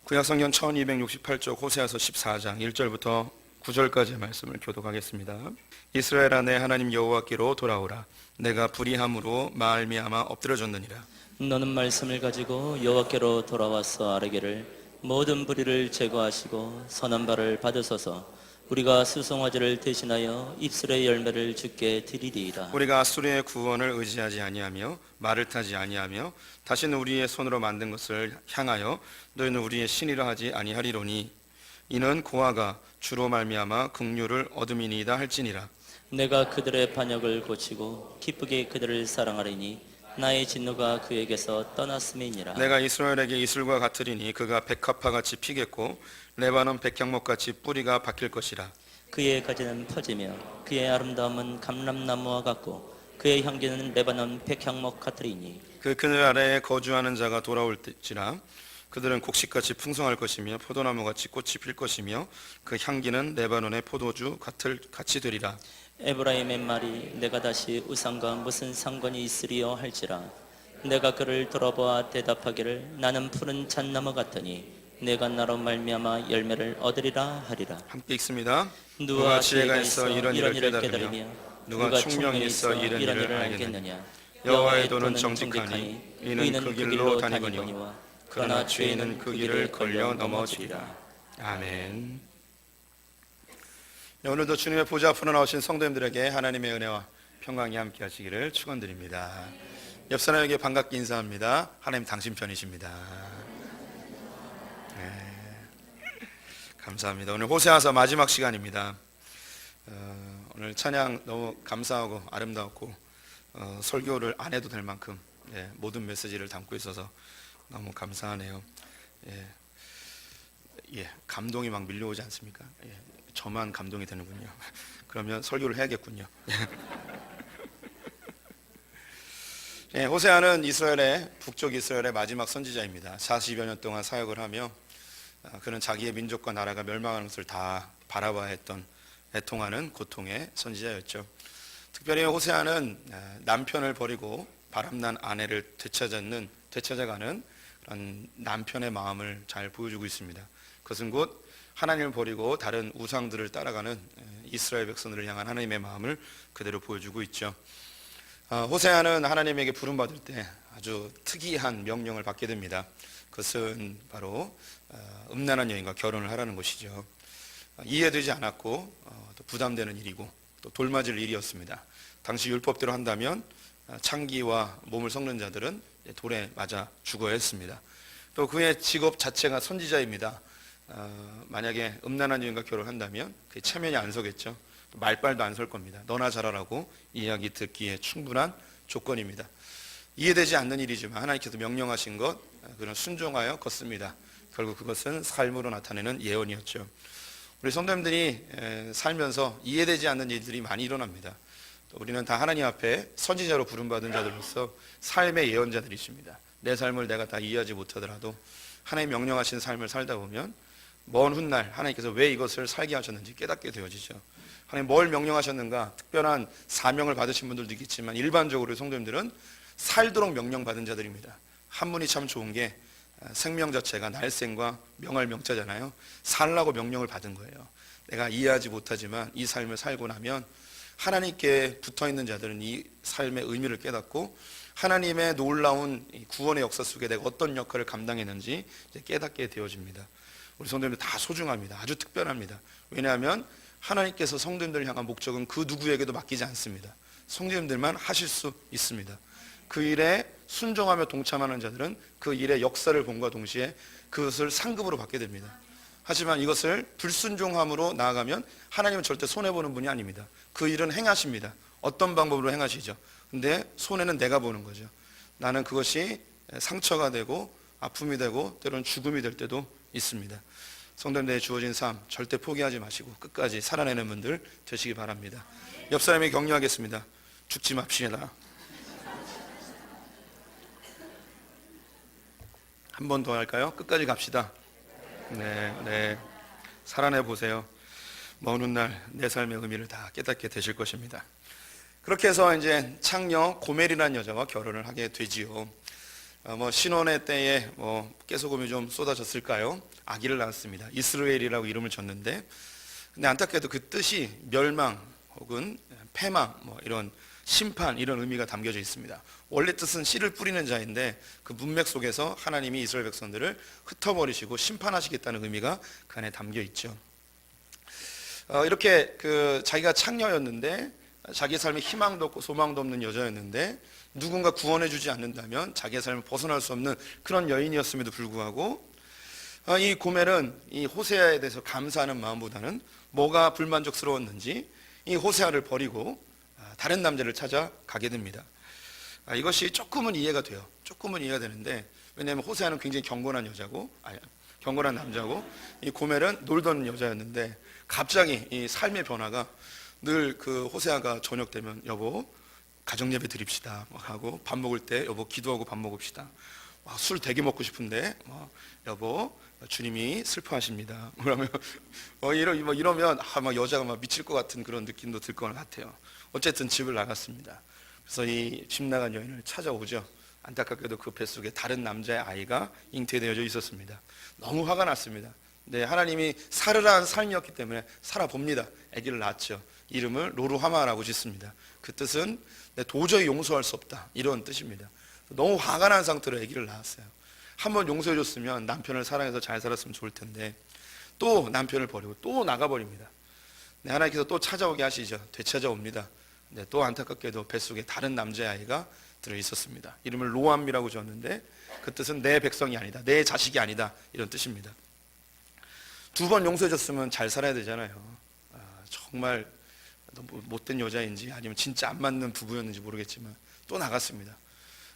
구약성경 1268쪽 호세아서 14장 1절부터 9절까지의 말씀을 교독하겠습니다. 이스라엘아, 내 하나님 여호와께로 돌아오라. 내가 불의함으로 말미암아 엎드러졌느니라. 너는 말씀을 가지고 여호와께로 돌아와서 아뢰기를 모든 불의를 제거하시고 선한 바를 받으소서. 우리가 수송아지를 대신하여 입술의 열매를 주께 드리리이다. 우리가 아수르의 구원을 의지하지 아니하며 말을 타지 아니하며 다시는 우리의 손으로 만든 것을 향하여 너희는 우리의 신이라 하지 아니하리로니 이는 고아가 주로 말미암아 긍휼을 얻음이니이다 할지니라. 내가 그들의 반역을 고치고 기쁘게 그들을 사랑하리니 나의 진노가 그에게서 떠났음이니라. 내가 이스라엘에게 이슬과 같으리니 그가 백합화같이 피겠고 레바논 백향목같이 뿌리가 박힐 것이라. 그의 가지는 퍼지며 그의 아름다움은 감람나무와 같고 그의 향기는 레바논 백향목 같으리니 그 그늘 아래에 거주하는 자가 돌아올지라. 그들은 곡식같이 풍성할 것이며 포도나무같이 꽃이 필 것이며 그 향기는 레바논의 포도주 같이 되리라. 에브라임의 말이 내가 다시 우상과 무슨 상관이 있으리요 할지라. 내가 그를 돌아보아 대답하기를 나는 푸른 잣나무 같으니 내가 나로 말미암아 열매를 얻으리라 하리라. 함께 읽습니다. 누가 지혜가 있어 이런 일을 깨달으며 누가 총명이 있어 이런 일을 알겠느냐. 여호와의 도는 정직하니 이는 그 길로 다니거니와 그러나 죄인은 그 길을 걸려 넘어지리라. 아멘. 오늘도 주님의 보좌 앞으로 나오신 성도님들에게 하나님의 은혜와 평강이 함께 하시기를 축원드립니다. 옆 사람에게 반갑게 인사합니다. 하나님 당신 편이십니다. 감사합니다. 오늘 호세아서 마지막 시간입니다. 오늘 찬양 너무 감사하고 아름다웠고 설교를 안 해도 될 만큼 모든 메시지를 담고 있어서 너무 감사하네요. 감동이 막 밀려오지 않습니까? 저만 감동이 되는군요. 그러면 설교를 해야겠군요. 호세아는 북쪽 이스라엘의 마지막 선지자입니다. 40여 년 동안 사역을 하며 그는 자기의 민족과 나라가 멸망하는 것을 다 바라봐야 했던 애통하는 고통의 선지자였죠. 특별히 호세아는 남편을 버리고 바람난 아내를 되찾아가는 그런 남편의 마음을 잘 보여주고 있습니다. 그것은 곧 하나님을 버리고 다른 우상들을 따라가는 이스라엘 백성들을 향한 하나님의 마음을 그대로 보여주고 있죠. 호세아는 하나님에게 부름받을 때 아주 특이한 명령을 받게 됩니다. 그것은 바로 음란한 여인과 결혼을 하라는 것이죠. 이해되지 않았고 또 부담되는 일이고 또 돌맞을 일이었습니다. 당시 율법대로 한다면 창기와 몸을 섞는 자들은 돌에 맞아 죽어야 했습니다. 또 그의 직업 자체가 선지자입니다. 만약에 음란한 여인과 결혼한다면 그게 체면이 안 서겠죠. 또 말빨도 안 설 겁니다. 너나 잘하라고 이야기 듣기에 충분한 조건입니다. 이해되지 않는 일이지만 하나님께서 명령하신 것 그는 순종하여 걷습니다. 결국 그것은 삶으로 나타내는 예언이었죠. 우리 성도님들이 살면서 이해되지 않는 일들이 많이 일어납니다. 또 우리는 다 하나님 앞에 선지자로 부름받은 자들로서 삶의 예언자들이십니다. 내 삶을 내가 다 이해하지 못하더라도 하나님 명령하신 삶을 살다 보면 먼 훗날 하나님께서 왜 이것을 살게 하셨는지 깨닫게 되어지죠. 하나님 뭘 명령하셨는가 특별한 사명을 받으신 분들도 있겠지만 일반적으로 성도님들은 살도록 명령받은 자들입니다. 한문이 참 좋은 게 생명 자체가 날생과 명할 명자잖아요. 살라고 명령을 받은 거예요. 내가 이해하지 못하지만 이 삶을 살고 나면 하나님께 붙어있는 자들은 이 삶의 의미를 깨닫고 하나님의 놀라운 구원의 역사 속에 내가 어떤 역할을 감당했는지 이제 깨닫게 되어집니다. 우리 성도님들 다 소중합니다. 아주 특별합니다. 왜냐하면 하나님께서 성도님들을 향한 목적은 그 누구에게도 맡기지 않습니다. 성도님들만 하실 수 있습니다. 그 일에 순종하며 동참하는 자들은 그 일의 역사를 본과 동시에 그것을 상급으로 받게 됩니다. 하지만 이것을 불순종함으로 나아가면 하나님은 절대 손해보는 분이 아닙니다. 그 일은 행하십니다. 어떤 방법으로 행하시죠. 근데 손해는 내가 보는 거죠. 나는 그것이 상처가 되고 아픔이 되고 때로는 죽음이 될 때도 있습니다. 성도님들에게 주어진 삶 절대 포기하지 마시고 끝까지 살아내는 분들 되시기 바랍니다. 옆 사람에게 격려하겠습니다. 죽지 맙시다. 한 번 더 할까요? 끝까지 갑시다. 네. 살아내 보세요. 먼 훗날 내 삶의 의미를 다 깨닫게 되실 것입니다. 그렇게 해서 이제 창녀 고멜이라는 여자와 결혼을 하게 되지요. 신혼의 때에 깨소금이 좀 쏟아졌을까요? 아기를 낳았습니다. 이스라엘이라고 이름을 줬는데, 근데 안타깝게도 그 뜻이 멸망 혹은 패망, 이런 심판, 이런 의미가 담겨져 있습니다. 원래 뜻은 씨를 뿌리는 자인데 그 문맥 속에서 하나님이 이스라엘 백성들을 흩어버리시고 심판하시겠다는 의미가 그 안에 담겨 있죠. 이렇게 자기가 창녀였는데 자기 삶에 희망도 없고 소망도 없는 여자였는데 누군가 구원해 주지 않는다면 자기의 삶을 벗어날 수 없는 그런 여인이었음에도 불구하고 이 고멜은 이 호세아에 대해서 감사하는 마음보다는 뭐가 불만족스러웠는지 이 호세아를 버리고 다른 남자를 찾아가게 됩니다. 이것이 조금은 이해가 돼요. 조금은 이해가 되는데, 왜냐하면 호세아는 굉장히 경건한 경건한 남자고 이 고멜은 놀던 여자였는데 갑자기 이 삶의 변화가 늘 호세아가 저녁 되면 여보 가정 예배 드립시다 하고, 밥 먹을 때 여보 기도하고 밥 먹읍시다. 술 되게 먹고 싶은데 여보 주님이 슬퍼하십니다. 그러면 이러면 여자가 막 미칠 것 같은 그런 느낌도 들 것 같아요. 어쨌든 집을 나갔습니다. 그래서 이 집 나간 여인을 찾아오죠. 안타깝게도 그 뱃속에 다른 남자의 아이가 잉태되어져 있었습니다. 너무 화가 났습니다. 네, 하나님이 사르라한 삶이었기 때문에 살아봅니다. 아기를 낳았죠. 이름을 로루하마라고 짓습니다. 그 뜻은 도저히 용서할 수 없다, 이런 뜻입니다. 너무 화가 난 상태로 아기를 낳았어요. 한번 용서해 줬으면 남편을 사랑해서 잘 살았으면 좋을 텐데 또 남편을 버리고 또 나가버립니다. 네, 하나님께서 또 찾아오게 하시죠. 되찾아옵니다. 네, 또 안타깝게도 뱃속에 다른 남자아이가 들어있었습니다. 이름을 로암이라고 지었는데 그 뜻은 내 백성이 아니다, 내 자식이 아니다, 이런 뜻입니다. 두 번 용서해 줬으면 잘 살아야 되잖아요. 정말 못된 여자인지 아니면 진짜 안 맞는 부부였는지 모르겠지만 또 나갔습니다.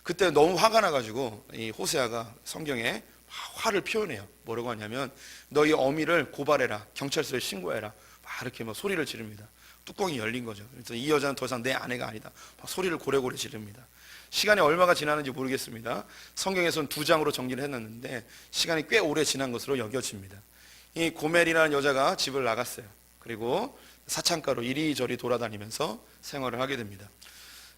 그때 너무 화가 나가지고 이 호세아가 성경에 화를 표현해요. 뭐라고 하냐면 너희 어미를 고발해라, 경찰서에 신고해라, 막 이렇게 소리를 지릅니다. 뚜껑이 열린 거죠. 그래서 이 여자는 더 이상 내 아내가 아니다, 막 소리를 고래고래 지릅니다. 시간이 얼마가 지나는지 모르겠습니다. 성경에서는 2장으로 정리를 해놨는데 시간이 꽤 오래 지난 것으로 여겨집니다. 이 고멜이라는 여자가 집을 나갔어요. 그리고 사창가로 이리저리 돌아다니면서 생활을 하게 됩니다.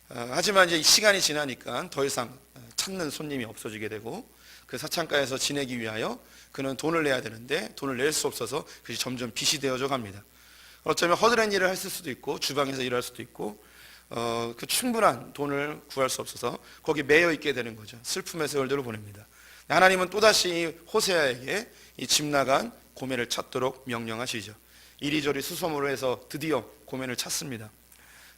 하지만 이제 시간이 지나니까 더 이상 찾는 손님이 없어지게 되고 그 사창가에서 지내기 위하여 그는 돈을 내야 되는데 돈을 낼 수 없어서 그것이 점점 빚이 되어져 갑니다. 어쩌면 허드렛 일을 했을 수도 있고 주방에서 일할 수도 있고 그 충분한 돈을 구할 수 없어서 거기 매여 있게 되는 거죠. 슬픔의 세월들을 보냅니다. 하나님은 또다시 호세아에게 이 집 나간 고멜을 찾도록 명령하시죠. 이리저리 수소문을 해서 드디어 고멜을 찾습니다.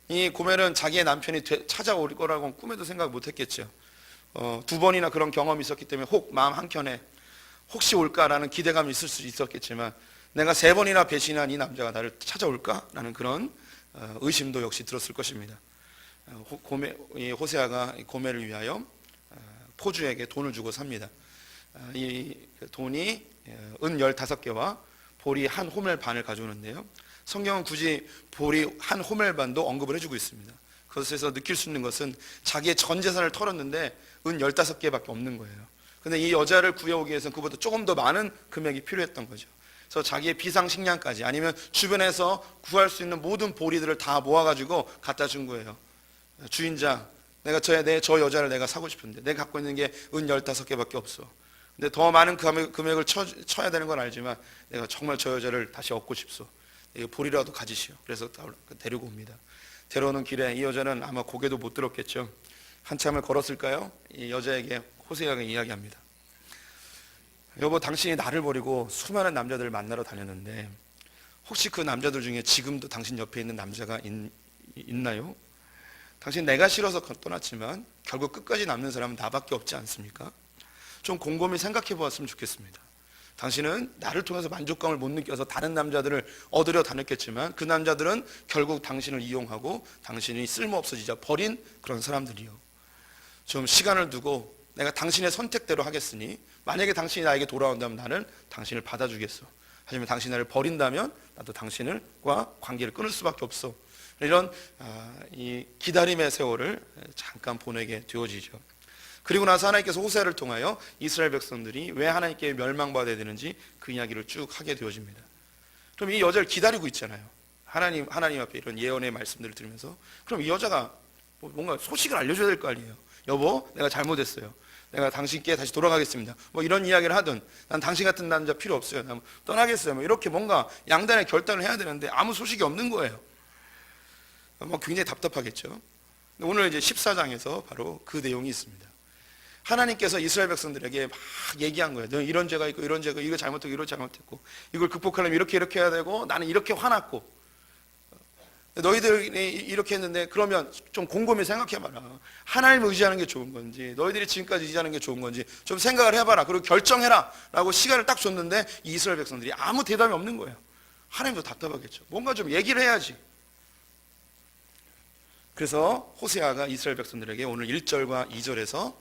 이 고멜은 자기의 남편이 찾아올 거라고는 꿈에도 생각 못했겠죠. 2번이나 그런 경험이 있었기 때문에 혹 마음 한켠에 혹시 올까라는 기대감이 있을 수 있었겠지만 내가 3번이나 배신한 이 남자가 나를 찾아올까라는 그런 의심도 역시 들었을 것입니다. 호세아가 고멜을 위하여 포주에게 돈을 주고 삽니다. 이 돈이 은 15개와 보리 한 호멜 반을 가져오는데요. 성경은 굳이 보리 한 호멜 반도 언급을 해주고 있습니다. 그것에서 느낄 수 있는 것은 자기의 전 재산을 털었는데 은 15개밖에 없는 거예요. 근데 이 여자를 구해오기 위해서는 그보다 조금 더 많은 금액이 필요했던 거죠. 그래서 자기의 비상식량까지 아니면 주변에서 구할 수 있는 모든 보리들을 다 모아가지고 갖다 준 거예요. 주인장, 내가 저 여자를 내가 사고 싶은데 내가 갖고 있는 게 은 15개밖에 없어. 근데 더 많은 금액을 쳐야 되는 건 알지만 내가 정말 저 여자를 다시 얻고 싶소. 보리라도 가지시오. 그래서 데리고 옵니다. 데려오는 길에 이 여자는 아마 고개도 못 들었겠죠. 한참을 걸었을까요? 이 여자에게 호세아가 이야기합니다. 여보, 당신이 나를 버리고 수많은 남자들을 만나러 다녔는데 혹시 그 남자들 중에 지금도 당신 옆에 있는 남자가 있나요? 당신 내가 싫어서 떠났지만 결국 끝까지 남는 사람은 나밖에 없지 않습니까? 좀 곰곰이 생각해 보았으면 좋겠습니다. 당신은 나를 통해서 만족감을 못 느껴서 다른 남자들을 얻으려 다녔겠지만 그 남자들은 결국 당신을 이용하고 당신이 쓸모없어지자 버린 그런 사람들이요. 좀 시간을 두고 내가 당신의 선택대로 하겠으니 만약에 당신이 나에게 돌아온다면 나는 당신을 받아주겠어. 하지만 당신이 나를 버린다면 나도 당신과 관계를 끊을 수밖에 없어. 이런 이 기다림의 세월을 잠깐 보내게 되어지죠. 그리고 나서 하나님께서 호세아를 통하여 이스라엘 백성들이 왜 하나님께 멸망받아야 되는지 그 이야기를 쭉 하게 되어집니다. 그럼 이 여자를 기다리고 있잖아요. 하나님 앞에 이런 예언의 말씀들을 들으면서 그럼 이 여자가 뭔가 소식을 알려줘야 될 거 아니에요. 여보, 내가 잘못했어요. 내가 당신께 다시 돌아가겠습니다. 뭐 이런 이야기를 하든, 난 당신 같은 남자 필요 없어요. 난 떠나겠어요. 뭐 이렇게 뭔가 양단의 결단을 해야 되는데 아무 소식이 없는 거예요. 뭐 굉장히 답답하겠죠. 오늘 이제 14장에서 바로 그 내용이 있습니다. 하나님께서 이스라엘 백성들에게 막 얘기한 거예요. 너 이런 죄가 있고 이런 죄가, 이거 잘못했고 이거 잘못했고, 이걸 극복하려면 이렇게 이렇게 해야 되고, 나는 이렇게 화났고, 너희들이 이렇게 했는데 그러면 좀 곰곰이 생각해봐라. 하나님을 의지하는 게 좋은 건지, 너희들이 지금까지 의지하는 게 좋은 건지 좀 생각을 해봐라. 그리고 결정해라 라고 시간을 딱 줬는데 이 이스라엘 백성들이 아무 대답이 없는 거예요. 하나님도 답답하겠죠. 뭔가 좀 얘기를 해야지. 그래서 호세아가 이스라엘 백성들에게 오늘 1절과 2절에서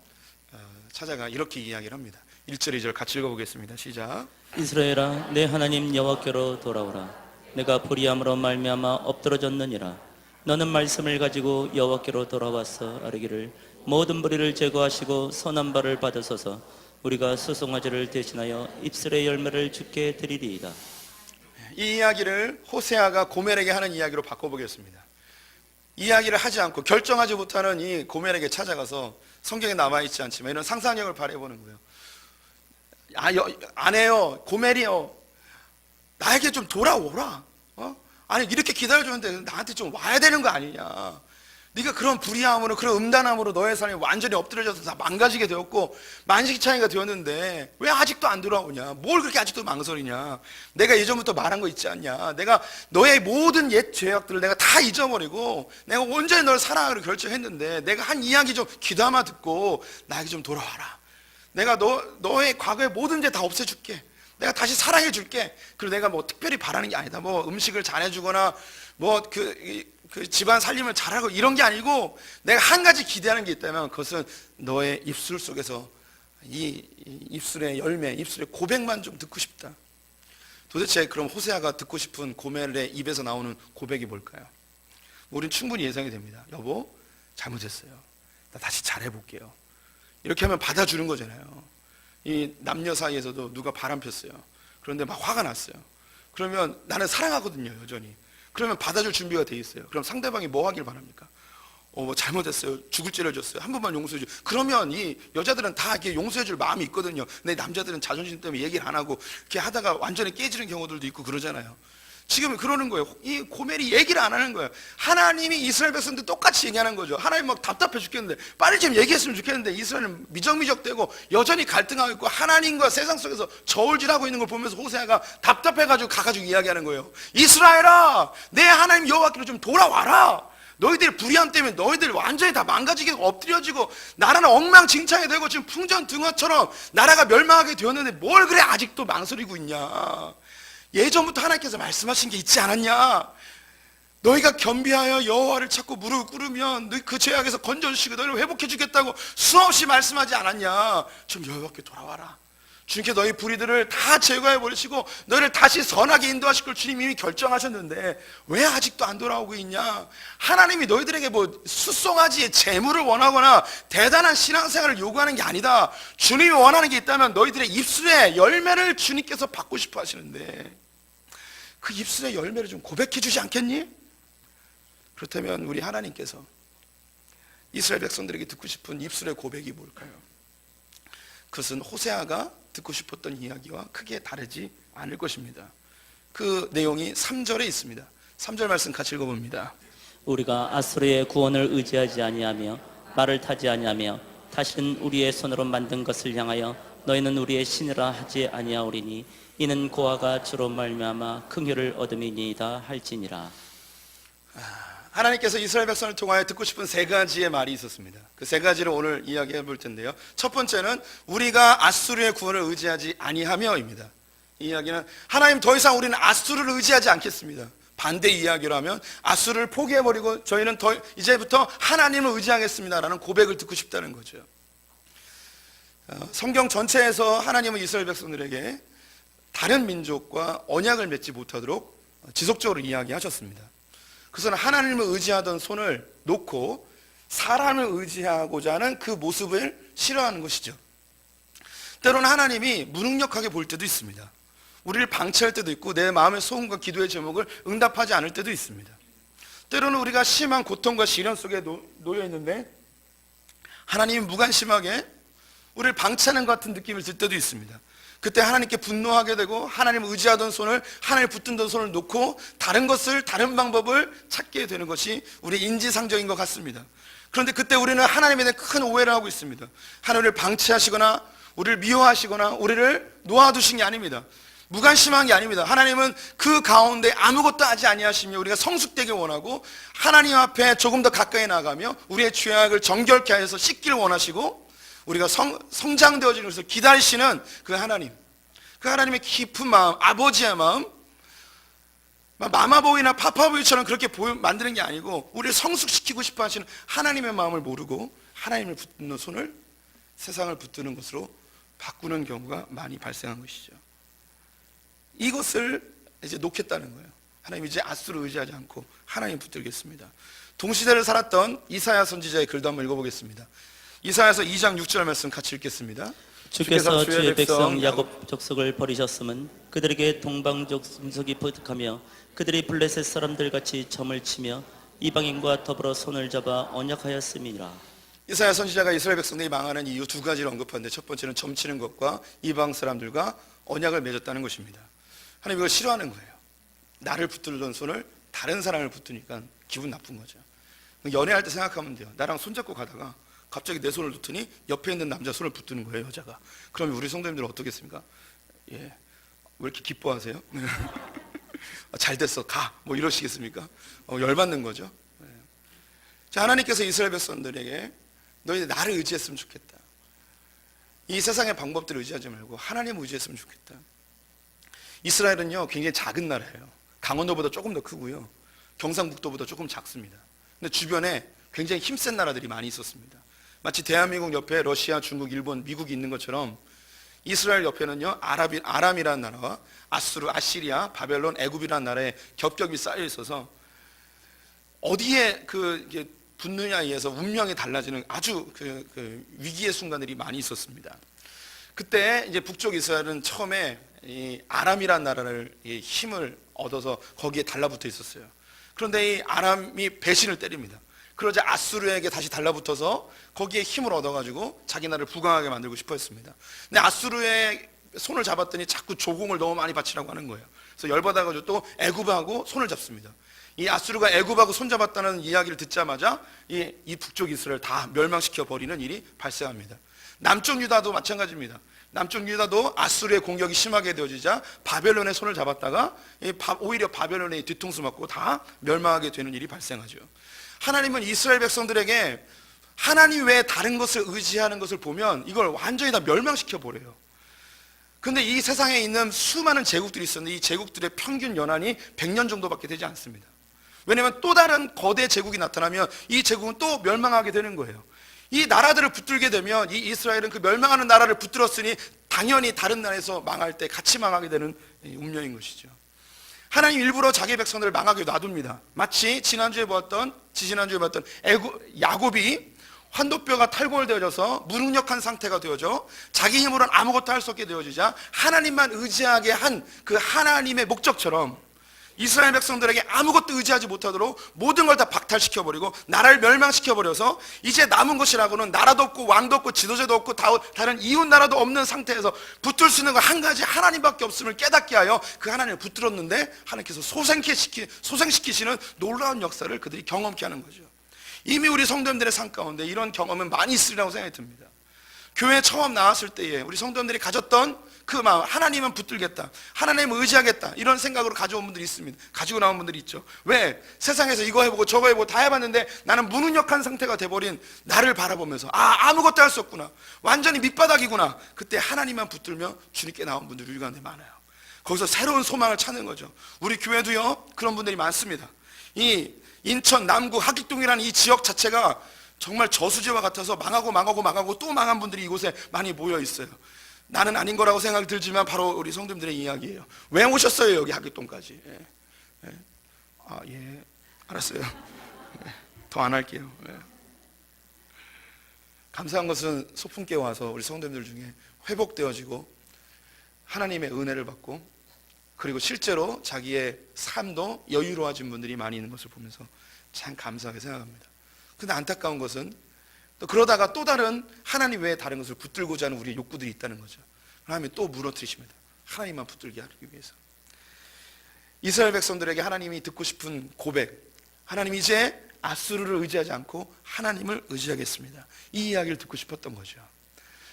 찾아가 이렇게 이야기를 합니다. 1절 2절 같이 읽어보겠습니다. 시작. 이스라엘아, 내 하나님 여호와께로 돌아오라. 내가 불의함으로 말미암아 엎드러졌느니라. 너는 말씀을 가지고 여호와께로 돌아와서 아뢰기를 모든 불의를 제거하시고 선한 바를 받으소서. 우리가 수송아지를 대신하여 입술의 열매를 주께 드리리이다. 이 이야기를 호세아가 고멜에게 하는 이야기로 바꿔보겠습니다. 이야기를 하지 않고 결정하지 못하는 이 고멜에게 찾아가서 성경에 남아있지 않지만 이런 상상력을 발휘해보는 거예요. 아내요, 고멜이요, 나에게 좀 돌아오라. 아니 이렇게 기다려줬는데 나한테 좀 와야 되는 거 아니냐. 네가 그런 불의함으로, 그런 음란함으로 너의 삶이 완전히 엎드려져서 다 망가지게 되었고 만식창이가 되었는데 왜 아직도 안 돌아오냐. 뭘 그렇게 아직도 망설이냐. 내가 예전부터 말한 거 있지 않냐. 내가 너의 모든 옛 죄악들을 내가 다 잊어버리고 내가 온전히 널 사랑하기로 결정했는데 내가 한 이야기 좀 귀담아 듣고 나에게 좀 돌아와라. 내가 너의 과거의 모든 죄 다 없애줄게. 내가 다시 사랑해 줄게. 그리고 내가 뭐 특별히 바라는 게 아니다. 뭐 음식을 잘해주거나 뭐 그 집안 살림을 잘하고 이런 게 아니고 내가 한 가지 기대하는 게 있다면 그것은 너의 입술 속에서 이 입술의 열매, 입술의 고백만 좀 듣고 싶다. 도대체 그럼 호세아가 듣고 싶은 고멜의 입에서 나오는 고백이 뭘까요? 우린 충분히 예상이 됩니다. 여보, 잘못했어요. 나 다시 잘해볼게요. 이렇게 하면 받아주는 거잖아요. 이 남녀 사이에서도 누가 바람 폈어요. 그런데 막 화가 났어요. 그러면 나는 사랑하거든요, 여전히. 그러면 받아줄 준비가 돼 있어요. 그럼 상대방이 뭐 하길 바랍니까? 뭐 잘못했어요. 죽을 죄를 졌어요. 한 번만 용서해 줘. 그러면 이 여자들은 다 이렇게 용서해 줄 마음이 있거든요. 근데 남자들은 자존심 때문에 얘기를 안 하고 이렇게 하다가 완전히 깨지는 경우들도 있고 그러잖아요. 지금 그러는 거예요. 이 고멜이 얘기를 안 하는 거예요. 하나님이 이스라엘 백성들 똑같이 얘기하는 거죠. 하나님 막 답답해 죽겠는데 빨리 좀 얘기했으면 좋겠는데 이스라엘은 미적미적되고 여전히 갈등하고 있고 하나님과 세상 속에서 저울질하고 있는 걸 보면서 호세아가 답답해가지고 가가지고 이야기하는 거예요. 이스라엘아, 내 하나님 여호와께로 좀 돌아와라. 너희들의 불의함 때문에 너희들 완전히 다 망가지게 엎드려지고 나라는 엉망진창이 되고 지금 풍전등화처럼 나라가 멸망하게 되었는데 뭘 그래 아직도 망설이고 있냐. 예전부터 하나님께서 말씀하신 게 있지 않았냐. 너희가 겸비하여 여호와를 찾고 무릎을 꿇으면 너희 그 죄악에서 건져주시고 너희를 회복해 주겠다고 수없이 말씀하지 않았냐. 좀 여호와께 돌아와라. 주님께 너희 불의들을 다 제거해 버리시고 너희를 다시 선하게 인도하실 걸 주님이 이미 결정하셨는데 왜 아직도 안 돌아오고 있냐. 하나님이 너희들에게 뭐 숫송아지의 재물을 원하거나 대단한 신앙생활을 요구하는 게 아니다. 주님이 원하는 게 있다면 너희들의 입술의 열매를 주님께서 받고 싶어 하시는데 그 입술의 열매를 좀 고백해 주지 않겠니? 그렇다면 우리 하나님께서 이스라엘 백성들에게 듣고 싶은 입술의 고백이 뭘까요? 그것은 호세아가 듣고 싶었던 이야기와 크게 다르지 않을 것입니다. 그 내용이 3절에 있습니다. 3절 말씀 같이 읽어봅니다. 우리가 아수르의 구원을 의지하지 아니하며 말을 타지 아니하며 다시는 우리의 손으로 만든 것을 향하여 너희는 우리의 신이라 하지 아니하오리니 이는 고아가 주로 말미암아 긍휼을 얻음이니이다 할지니라. 하나님께서 이스라엘 백성을 통하여 듣고 싶은 세 가지의 말이 있었습니다. 그 세 가지를 오늘 이야기해 볼 텐데요. 첫 번째는 우리가 아수르의 구원을 의지하지 아니하며입니다. 이 이야기는 하나님 더 이상 우리는 아수르를 의지하지 않겠습니다. 반대 이야기로 하면 아수르를 포기해버리고 저희는 이제부터 하나님을 의지하겠습니다라는 고백을 듣고 싶다는 거죠. 성경 전체에서 하나님은 이스라엘 백성들에게 다른 민족과 언약을 맺지 못하도록 지속적으로 이야기하셨습니다. 그것은 하나님을 의지하던 손을 놓고 사람을 의지하고자 하는 그 모습을 싫어하는 것이죠. 때로는 하나님이 무능력하게 볼 때도 있습니다. 우리를 방치할 때도 있고 내 마음의 소원과 기도의 제목을 응답하지 않을 때도 있습니다. 때로는 우리가 심한 고통과 시련 속에 놓여 있는데 하나님이 무관심하게 우리를 방치하는 것 같은 느낌을 들 때도 있습니다. 그때 하나님께 분노하게 되고 하나님을 의지하던 손을, 하나님을 붙들던 손을 놓고 다른 것을, 다른 방법을 찾게 되는 것이 우리 인지상정인 것 같습니다. 그런데 그때 우리는 하나님에 대한 큰 오해를 하고 있습니다. 하나님을 방치하시거나 우리를 미워하시거나 우리를 놓아두신 게 아닙니다. 무관심한 게 아닙니다. 하나님은 그 가운데 아무것도 하지 아니하시며 우리가 성숙되게 원하고 하나님 앞에 조금 더 가까이 나가며 우리의 죄악을 정결케 하여서 씻기를 원하시고 우리가 성장되어지는 것을 기다리시는 그 하나님, 그 하나님의 깊은 마음, 아버지의 마음, 마마보이나 파파보이처럼 그렇게 만드는 게 아니고 우리를 성숙시키고 싶어 하시는 하나님의 마음을 모르고 하나님을 붙드는 손을 세상을 붙드는 것으로 바꾸는 경우가 많이 발생한 것이죠. 이것을 이제 놓겠다는 거예요. 하나님 이제 아수를 의지하지 않고 하나님 붙들겠습니다. 동시대를 살았던 이사야 선지자의 글도 한번 읽어보겠습니다. 이사야서 2장 6절 말씀 같이 읽겠습니다. 주께서 주의 백성 야곱 족속을 버리셨음은 그들에게 동방 족속이 부득하며 그들이 블레셋 사람들 같이 점을 치며 이방인과 더불어 손을 잡아 언약하였음이라. 이사야 선지자가 이스라엘 백성들이 망하는 이유 두 가지를 언급하는데 첫 번째는 점치는 것과 이방 사람들과 언약을 맺었다는 것입니다. 하나님 이걸 싫어하는 거예요. 나를 붙들던 손을 다른 사람을 붙드니까 기분 나쁜 거죠. 연애할 때 생각하면 돼요. 나랑 손잡고 가다가 갑자기 내 손을 놓더니 옆에 있는 남자 손을 붙드는 거예요, 여자가. 그러면 우리 성도님들은 어떻겠습니까? 예, 왜 이렇게 기뻐하세요? 잘 됐어, 가. 뭐 이러시겠습니까? 열받는 거죠. 예. 자, 하나님께서 이스라엘 백성들에게 너희 나를 의지했으면 좋겠다. 이 세상의 방법들을 의지하지 말고 하나님 의지했으면 좋겠다. 이스라엘은요 굉장히 작은 나라예요. 강원도보다 조금 더 크고요, 경상북도보다 조금 작습니다. 근데 주변에 굉장히 힘센 나라들이 많이 있었습니다. 마치 대한민국 옆에 러시아, 중국, 일본, 미국이 있는 것처럼 이스라엘 옆에는요 아람이라는 나라와 아수르, 아시리아, 바벨론, 애굽이라는 나라에 겹겹이 쌓여 있어서 어디에 이게 붙느냐에 의해서 운명이 달라지는 아주 위기의 순간들이 많이 있었습니다. 그때 이제 북쪽 이스라엘은 처음에 이 아람이라는 나라를 힘을 얻어서 거기에 달라붙어 있었어요. 그런데 이 아람이 배신을 때립니다. 그러자 아수르에게 다시 달라붙어서 거기에 힘을 얻어가지고 자기 나라를 부강하게 만들고 싶어 했습니다. 근데 아수르의 손을 잡았더니 자꾸 조공을 너무 많이 바치라고 하는 거예요. 그래서 열받아가지고 또 애굽하고 손을 잡습니다. 이 아수르가 애굽하고 손잡았다는 이야기를 듣자마자 이 북쪽 이스라엘 다 멸망시켜 버리는 일이 발생합니다. 남쪽 유다도 마찬가지입니다. 남쪽 유다도 아수르의 공격이 심하게 되어지자 바벨론의 손을 잡았다가 오히려 바벨론의 뒤통수 맞고 다 멸망하게 되는 일이 발생하죠. 하나님은 이스라엘 백성들에게 하나님 외에 다른 것을 의지하는 것을 보면 이걸 완전히 다 멸망시켜 버려요. 근데 이 세상에 있는 수많은 제국들이 있었는데 이 제국들의 평균 연한이 100년 정도밖에 되지 않습니다. 왜냐하면 또 다른 거대 제국이 나타나면 이 제국은 또 멸망하게 되는 거예요. 이 나라들을 붙들게 되면 이 이스라엘은 그 멸망하는 나라를 붙들었으니 당연히 다른 나라에서 망할 때 같이 망하게 되는 운명인 것이죠. 하나님 일부러 자기 백성들을 망하게 놔둡니다. 마치 지지난주에 보았던 야곱이 환도뼈가 탈골되어져서 무능력한 상태가 되어져 자기 힘으로는 아무것도 할 수 없게 되어지자 하나님만 의지하게 한 그 하나님의 목적처럼 이스라엘 백성들에게 아무것도 의지하지 못하도록 모든 걸 다 박탈시켜버리고 나라를 멸망시켜버려서 이제 남은 것이라고는 나라도 없고 왕도 없고 지도자도 없고 다른 이웃 나라도 없는 상태에서 붙들 수 있는 건 한 가지 하나님밖에 없음을 깨닫게 하여 그 하나님을 붙들었는데 하나님께서 소생시키시는 놀라운 역사를 그들이 경험케 하는 거죠. 이미 우리 성도님들의 삶 가운데 이런 경험은 많이 있으리라고 생각이 듭니다. 교회에 처음 나왔을 때에 우리 성도님들이 가졌던 그 마음, 하나님은 붙들겠다, 하나님을 의지하겠다, 이런 생각으로 가져온 분들이 있습니다. 가지고 나온 분들이 있죠. 왜? 세상에서 이거 해보고 저거 해보고 다 해봤는데 나는 무능력한 상태가 돼버린 나를 바라보면서 아무것도 할 수 없구나, 완전히 밑바닥이구나. 그때 하나님만 붙들며 주님께 나온 분들이 우리 가운데 많아요. 거기서 새로운 소망을 찾는 거죠. 우리 교회도요 그런 분들이 많습니다. 이 인천 남구 하객동이라는 이 지역 자체가 정말 저수지와 같아서 망하고 또 망한 분들이 이곳에 많이 모여 있어요. 나는 아닌 거라고 생각이 들지만 바로 우리 성도님들의 이야기예요. 왜 오셨어요 여기 하객동까지? 알았어요. 더 안 할게요. 감사한 것은 소풍께 와서 우리 성도님들 중에 회복되어지고 하나님의 은혜를 받고 그리고 실제로 자기의 삶도 여유로워진 분들이 많이 있는 것을 보면서 참 감사하게 생각합니다. 근데 안타까운 것은 또 그러다가 또 다른 하나님 외에 다른 것을 붙들고자 하는 우리의 욕구들이 있다는 거죠. 하나님이 또 무너뜨리십니다. 하나님만 붙들게 하기 위해서. 이스라엘 백성들에게 하나님이 듣고 싶은 고백, 하나님 이제 아수르를 의지하지 않고 하나님을 의지하겠습니다. 이 이야기를 듣고 싶었던 거죠.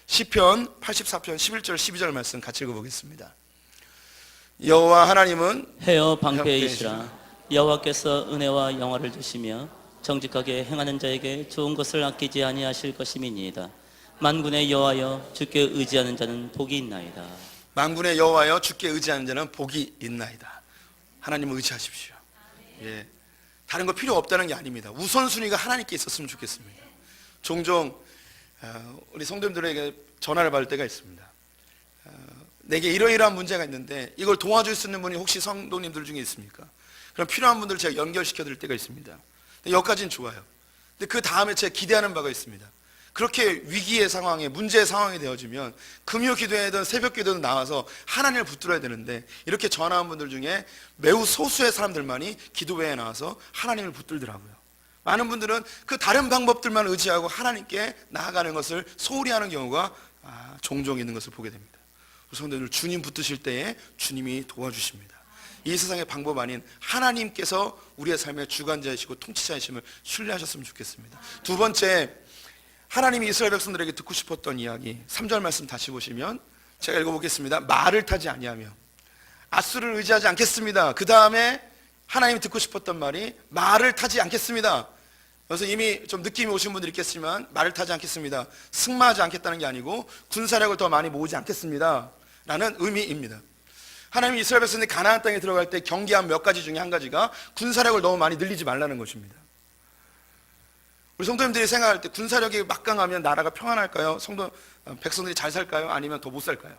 시편 84편 11절 12절 말씀 같이 읽어보겠습니다. 여호와 하나님은 해여 방패이시라. 여호와께서 은혜와 영화를 주시며 정직하게 행하는 자에게 좋은 것을 아끼지 아니하실 것임이니이다. 만군의 여호와여, 주께 의지하는 자는 복이 있나이다. 만군의 여호와여, 주께 의지하는 자는 복이 있나이다. 하나님을 의지하십시오. 예, 다른 거 필요 없다는 게 아닙니다. 우선순위가 하나님께 있었으면 좋겠습니다. 종종 우리 성도님들에게 전화를 받을 때가 있습니다. 내게 이러이러한 문제가 있는데 이걸 도와줄 수 있는 분이 혹시 성도님들 중에 있습니까? 그럼 필요한 분들을 제가 연결시켜 드릴 때가 있습니다. 여기까지는 좋아요. 근데 그 다음에 제가 기대하는 바가 있습니다. 그렇게 위기의 상황에, 문제의 상황이 되어지면 금요 기도회든 새벽 기도든 나와서 하나님을 붙들어야 되는데, 이렇게 전화한 분들 중에 매우 소수의 사람들만이 기도회에 나와서 하나님을 붙들더라고요. 많은 분들은 그 다른 방법들만 의지하고 하나님께 나아가는 것을 소홀히 하는 경우가 종종 있는 것을 보게 됩니다. 성도들, 주님 붙드실 때에 주님이 도와주십니다. 이 세상의 방법 아닌 하나님께서 우리의 삶의 주관자이시고 통치자이심을 신뢰하셨으면 좋겠습니다. 두 번째, 하나님이 이스라엘 백성들에게 듣고 싶었던 이야기, 3절 말씀 다시 보시면 제가 읽어보겠습니다. 말을 타지 아니하며 아수르를 의지하지 않겠습니다. 그 다음에 하나님이 듣고 싶었던 말이 말을 타지 않겠습니다. 그래서 이미 좀 느낌이 오신 분들이 있겠지만, 말을 타지 않겠습니다, 승마하지 않겠다는 게 아니고 군사력을 더 많이 모으지 않겠습니다 라는 의미입니다. 하나님이 이스라엘 백성들이 가나안 땅에 들어갈 때 경계한 몇 가지 중에 한 가지가 군사력을 너무 많이 늘리지 말라는 것입니다. 우리 성도님들이 생각할 때 군사력이 막강하면 나라가 평안할까요? 백성들이 잘 살까요? 아니면 더 못 살까요?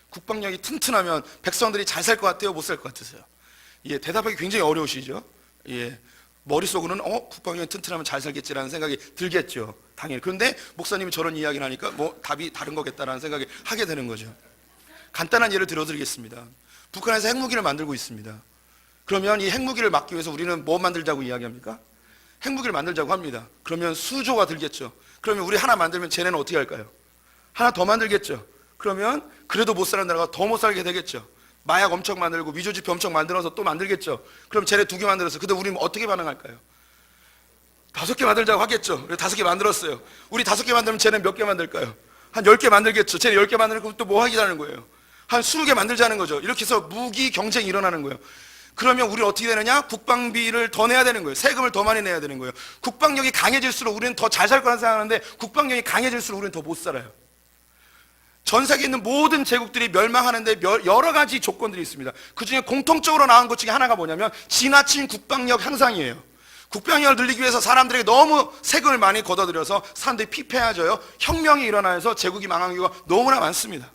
국방력이 튼튼하면 백성들이 잘 살 것 같아요? 못 살 것 같으세요? 예, 대답하기 굉장히 어려우시죠? 예, 머릿속으로는 국방력이 튼튼하면 잘 살겠지라는 생각이 들겠죠, 당연히. 그런데 목사님이 저런 이야기를 하니까 답이 다른 거겠다라는 생각이 하게 되는 거죠. 간단한 예를 들어드리겠습니다. 북한에서 핵무기를 만들고 있습니다. 그러면 이 핵무기를 막기 위해서 우리는 뭐 만들자고 이야기합니까? 핵무기를 만들자고 합니다. 그러면 수조가 들겠죠. 그러면 우리 하나 만들면 쟤네는 어떻게 할까요? 하나 더 만들겠죠. 그러면 그래도 못 사는 나라가 더 못 살게 되겠죠. 마약 엄청 만들고 위조지표 엄청 만들어서 또 만들겠죠. 그럼 쟤네 2개 만들었어. 근데 우리는 어떻게 반응할까요? 5개 만들자고 하겠죠. 그래서 5개 만들었어요. 우리 5개 만들면 쟤는 몇 개 만들까요? 한 10개 만들겠죠. 쟤네 10개 만들고 또 뭐 하기라는 거예요? 한 20개 만들자는 거죠. 이렇게 해서 무기 경쟁이 일어나는 거예요. 그러면 우리는 어떻게 되느냐? 국방비를 더 내야 되는 거예요. 세금을 더 많이 내야 되는 거예요. 국방력이 강해질수록 우리는 더 잘 살 거라 생각하는데, 국방력이 강해질수록 우리는 더 못 살아요. 전 세계에 있는 모든 제국들이 멸망하는데 여러 가지 조건들이 있습니다. 그 중에 공통적으로 나온 것 중에 하나가 뭐냐면 지나친 국방력 향상이에요. 국방력을 늘리기 위해서 사람들에게 너무 세금을 많이 걷어들여서 사람들이 피폐해져요. 혁명이 일어나서 제국이 망한 경우가 너무나 많습니다.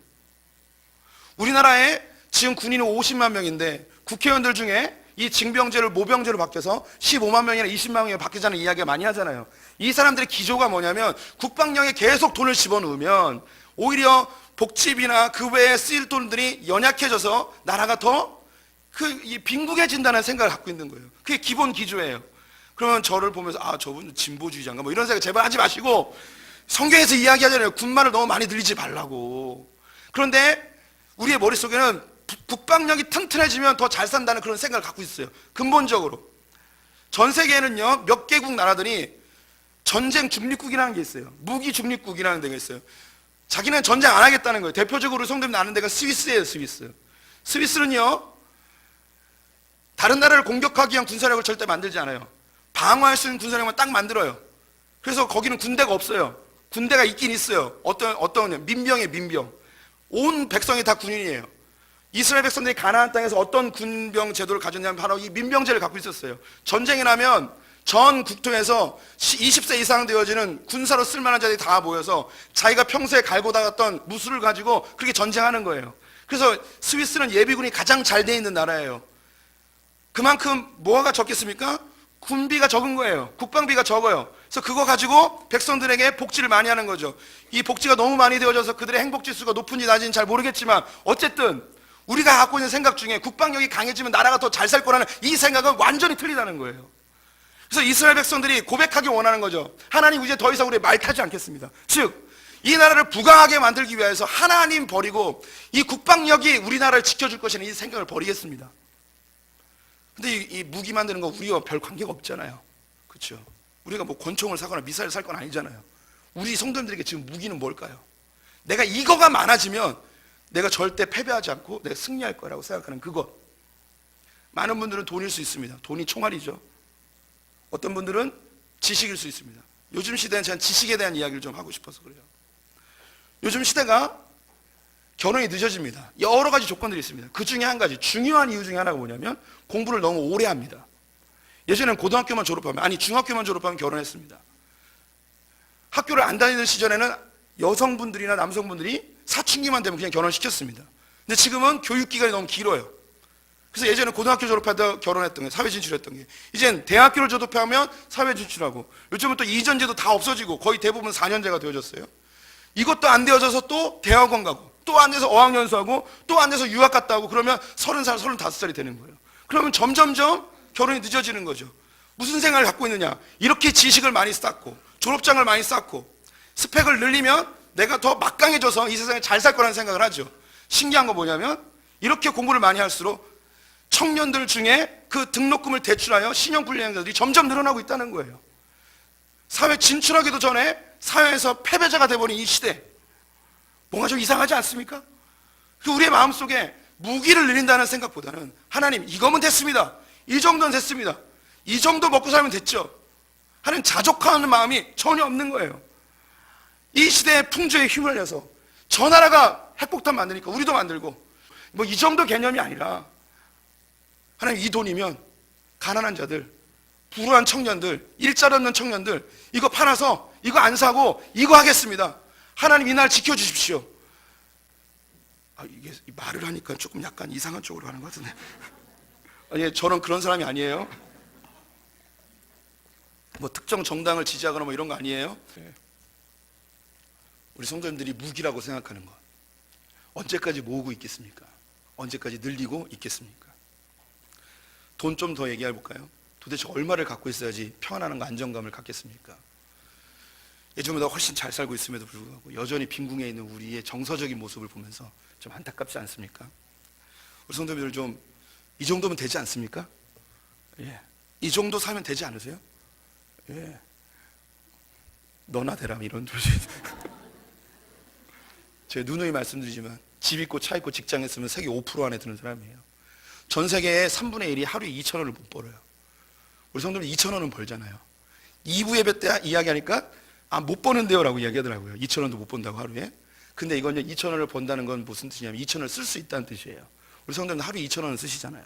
우리나라에 지금 군인이 50만 명인데 국회의원들 중에 이 징병제를 모병제로 바뀌어서 15만 명이나 20만 명이 바뀌자는 이야기가 많이 하잖아요. 이 사람들의 기조가 뭐냐면, 국방력에 계속 돈을 집어넣으면 오히려 복지비나 그 외에 쓰일 돈들이 연약해져서 나라가 더 빈국해진다는 생각을 갖고 있는 거예요. 그게 기본 기조예요. 그러면 저를 보면서 저분 진보주의자인가 뭐 이런 생각 제발 하지 마시고, 성경에서 이야기하잖아요. 군마를 너무 많이 늘리지 말라고. 그런데 우리의 머릿속에는 국방력이 튼튼해지면 더 잘 산다는 그런 생각을 갖고 있어요. 근본적으로 전 세계에는요, 몇 개국 나라들이 전쟁 중립국이라는 게 있어요. 무기 중립국이라는 데가 있어요. 자기는 전쟁 안 하겠다는 거예요. 대표적으로 성도님 아는 데가 스위스예요. 스위스는요, 다른 나라를 공격하기 위한 군사력을 절대 만들지 않아요. 방어할 수 있는 군사력만 딱 만들어요. 그래서 거기는 군대가 없어요. 군대가 있긴 있어요. 어떤 민병이에요. 민병. 온 백성이 다 군인이에요. 이스라엘 백성들이 가나안 땅에서 어떤 군병 제도를 가졌냐면 바로 이 민병제를 갖고 있었어요. 전쟁이 나면 전 국토에서 20세 이상 되어지는 군사로 쓸만한 자들이 다 모여서 자기가 평소에 갈고 닦았던 무술을 가지고 그렇게 전쟁하는 거예요. 그래서 스위스는 예비군이 가장 잘 돼 있는 나라예요. 그만큼 뭐가 적겠습니까? 군비가 적은 거예요. 국방비가 적어요. 그래서 그거 가지고 백성들에게 복지를 많이 하는 거죠. 이 복지가 너무 많이 되어져서 그들의 행복지수가 높은지 낮은지 잘 모르겠지만, 어쨌든 우리가 갖고 있는 생각 중에 국방력이 강해지면 나라가 더 잘 살 거라는 이 생각은 완전히 틀리다는 거예요. 그래서 이스라엘 백성들이 고백하기 원하는 거죠. 하나님, 이제 더 이상 우리 말 타지 않겠습니다. 즉 이 나라를 부강하게 만들기 위해서 하나님 버리고 이 국방력이 우리나라를 지켜줄 것이라는 이 생각을 버리겠습니다. 근데 이 무기 만드는 거 우리와 별 관계가 없잖아요. 그렇죠? 우리가 뭐 권총을 사거나 미사일을 살 건 아니잖아요. 우리 성도님들에게 지금 무기는 뭘까요? 내가 이거가 많아지면 내가 절대 패배하지 않고 내가 승리할 거라고 생각하는 그것. 많은 분들은 돈일 수 있습니다. 돈이 총알이죠. 어떤 분들은 지식일 수 있습니다. 요즘 시대는 저는 지식에 대한 이야기를 좀 하고 싶어서 그래요. 요즘 시대가 결혼이 늦어집니다. 여러 가지 조건들이 있습니다. 그 중에 한 가지, 중요한 이유 중에 하나가 뭐냐면 공부를 너무 오래 합니다. 예전에는 고등학교만 졸업하면, 아니 중학교만 졸업하면 결혼했습니다. 학교를 안 다니던 시절에는 여성분들이나 남성분들이 사춘기만 되면 그냥 결혼시켰습니다. 근데 지금은 교육기간이 너무 길어요. 그래서 예전에 고등학교 졸업하다 결혼했던 게, 사회 진출했던 게, 이젠 대학교를 졸업하면 사회 진출하고, 요즘은 또 이전제도 다 없어지고 거의 대부분 4년제가 되어졌어요. 이것도 안 되어져서 또 대학원 가고, 또 안 돼서 어학연수하고, 또 안 돼서 유학 갔다 오고, 그러면 30살, 35살이 되는 거예요. 그러면 점점점 결혼이 늦어지는 거죠. 무슨 생각을 갖고 있느냐? 이렇게 지식을 많이 쌓고 졸업장을 많이 쌓고 스펙을 늘리면 내가 더 막강해져서 이 세상에 잘 살 거라는 생각을 하죠. 신기한 거 뭐냐면 이렇게 공부를 많이 할수록 청년들 중에 그 등록금을 대출하여 신용불량자들이 점점 늘어나고 있다는 거예요. 사회 진출하기도 전에 사회에서 패배자가 돼버린 이 시대, 뭔가 좀 이상하지 않습니까? 우리의 마음속에 무기를 늘린다는 생각보다는 하나님, 이거면 됐습니다. 이 정도는 됐습니다. 이 정도 먹고 살면 됐죠. 하는 자족하는 마음이 전혀 없는 거예요. 이 시대의 풍조에 휘말려서 저 나라가 핵폭탄 만드니까 우리도 만들고, 뭐 이 정도 개념이 아니라 하나님, 이 돈이면 가난한 자들, 불우한 청년들, 일자리 없는 청년들 이거 팔아서 이거 안 사고 이거 하겠습니다. 하나님, 이 날 지켜주십시오. 이게 말을 하니까 조금 약간 이상한 쪽으로 가는 것 같은데. 아니, 저는 그런 사람이 아니에요. 뭐 특정 정당을 지지하거나 뭐 이런 거 아니에요. 우리 성도님들이 무기라고 생각하는 것, 언제까지 모으고 있겠습니까? 언제까지 늘리고 있겠습니까? 돈 좀 더 얘기해 볼까요? 도대체 얼마를 갖고 있어야지 평안함과 안정감을 갖겠습니까? 예전보다 훨씬 잘 살고 있음에도 불구하고 여전히 빈궁에 있는 우리의 정서적인 모습을 보면서 좀 안타깝지 않습니까? 우리 성도님들 좀 이 정도면 되지 않습니까? 예. 이 정도 사면 되지 않으세요? 예. 너나 되라 이런 소리. 제가 누누이 말씀드리지만 집 있고 차 있고 직장 있으면 세계 5% 안에 드는 사람이에요. 전 세계의 3분의 1이 하루에 2,000원을 못 벌어요. 우리 성도님 2,000원은 벌잖아요. 2부 예배 때 이야기하니까 못 버는데요 라고 이야기하더라고요. 2,000원도 못 번다고 하루에. 근데 이건 2,000원을 번다는 건 무슨 뜻이냐면 2,000원을 쓸 수 있다는 뜻이에요. 우리 성도님 하루에 2,000원을 쓰시잖아요.